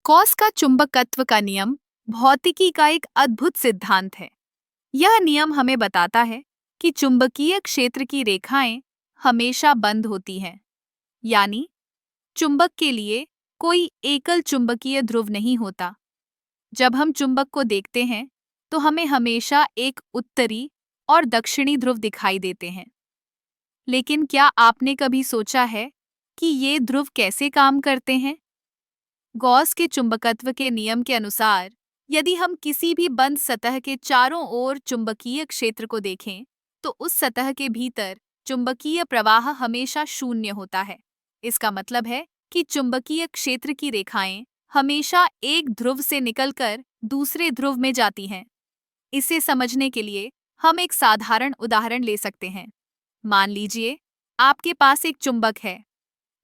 Gauss का चुंबकत्व का नियम भौतिकी का एक अद्भुत सिद्धांत है। यह नियम हमें बताता है कि चुंबकीय क्षेत्र की रेखाएं हमेशा बंद होती हैं, यानी चुंबक के लिए कोई एकल चुंबकीय ध्रुव नहीं होता। जब हम चुंबक को देखते हैं, तो हमें हमेशा एक उत्तरी और दक्षिणी ध्रुव दिखाई देते हैं। लेकिन क्या आपने कभी सोचा है कि ये ध्रुव कैसे काम करते हैं? गॉस के चुंबकत्व के नियम के अनुसार, यदि हम किसी भी बंद सतह के चारों ओर चुंबकीय क्षेत्र को देखें, तो उस सतह के भीतर चुंबकीय प्रवाह हमेशा शून्य होता है। इसका मतलब है कि चुंबकीय क्षेत्र की रेखाएं हमेशा एक ध्रुव से निकलकर दूसरे ध्रुव में जाती हैं। इसे समझने के लिए हम एक साधारण उदाहरण ले सकते हैं। मान लीजिए, आपके पास एक चुंबक है।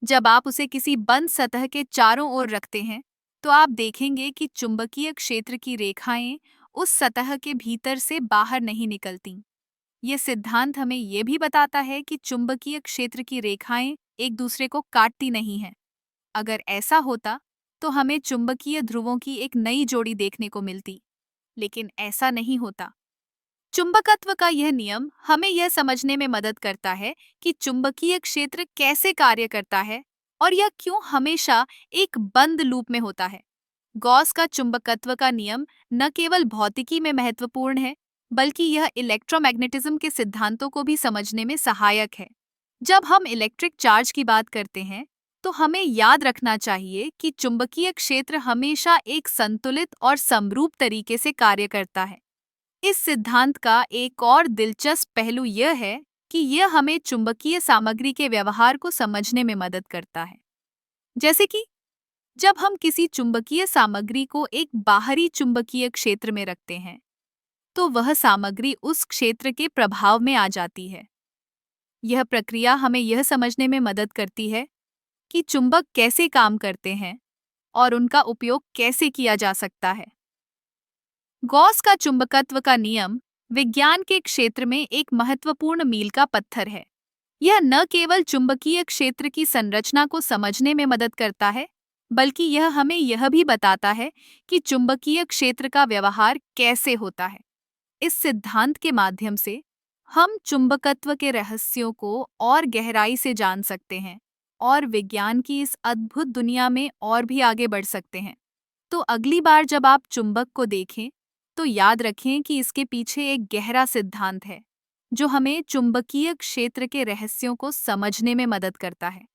जब आप उसे किसी बंद सतह के चारों ओर रखते हैं, तो आप देखेंगे कि चुंबकीय क्षेत्र की रेखाएं उस सतह के भीतर से बाहर नहीं निकलती। ये सिद्धांत हमें यह भी बताता है कि चुंबकीय क्षेत्र की रेखाएं एक दूसरे को काटती नहीं हैं। अगर ऐसा होता, तो हमें चुंबकीय ध्रुवों की एक नई जोड़ी देखने को मिलती। लेकिन ऐसा नहीं होता। चुंबकत्व का यह नियम हमें यह समझने में मदद करता है कि चुंबकीय क्षेत्र कैसे कार्य करता है और यह क्यों हमेशा एक बंद लूप में होता है। गॉस का चुंबकत्व का नियम न केवल भौतिकी में महत्वपूर्ण है, बल्कि यह इलेक्ट्रोमैग्नेटिज्म के सिद्धांतों को भी समझने में सहायक है। जब हम इलेक्ट्रिक चार्ज की बात करते हैं, तो हमें याद रखना चाहिए कि चुंबकीय क्षेत्र हमेशा एक संतुलित और समरूप तरीके से कार्य करता है। इस सिद्धांत का एक और दिलचस्प पहलू यह है कि यह हमें चुंबकीय सामग्री के व्यवहार को समझने में मदद करता है। जैसे कि जब हम किसी चुंबकीय सामग्री को एक बाहरी चुंबकीय क्षेत्र में रखते हैं, तो वह सामग्री उस क्षेत्र के प्रभाव में आ जाती है। यह प्रक्रिया हमें यह समझने में मदद करती है कि चुंबक कैसे काम करते हैं और उनका उपयोग कैसे किया जा सकता है। गॉस का चुंबकत्व का नियम विज्ञान के क्षेत्र में एक महत्वपूर्ण मील का पत्थर है। यह न केवल चुंबकीय क्षेत्र की संरचना को समझने में मदद करता है, बल्कि यह हमें यह भी बताता है कि चुंबकीय क्षेत्र का व्यवहार कैसे होता है। इस सिद्धांत के माध्यम से हम चुंबकत्व के रहस्यों को और गहराई से जान सकते हैं और विज्ञान की इस अद्भुत दुनिया में और भी आगे बढ़ सकते हैं। तो अगली बार जब आप चुंबक को देखें, तो याद रखें कि इसके पीछे एक गहरा सिद्धांत है, जो हमें चुंबकीय क्षेत्र के रहस्यों को समझने में मदद करता है।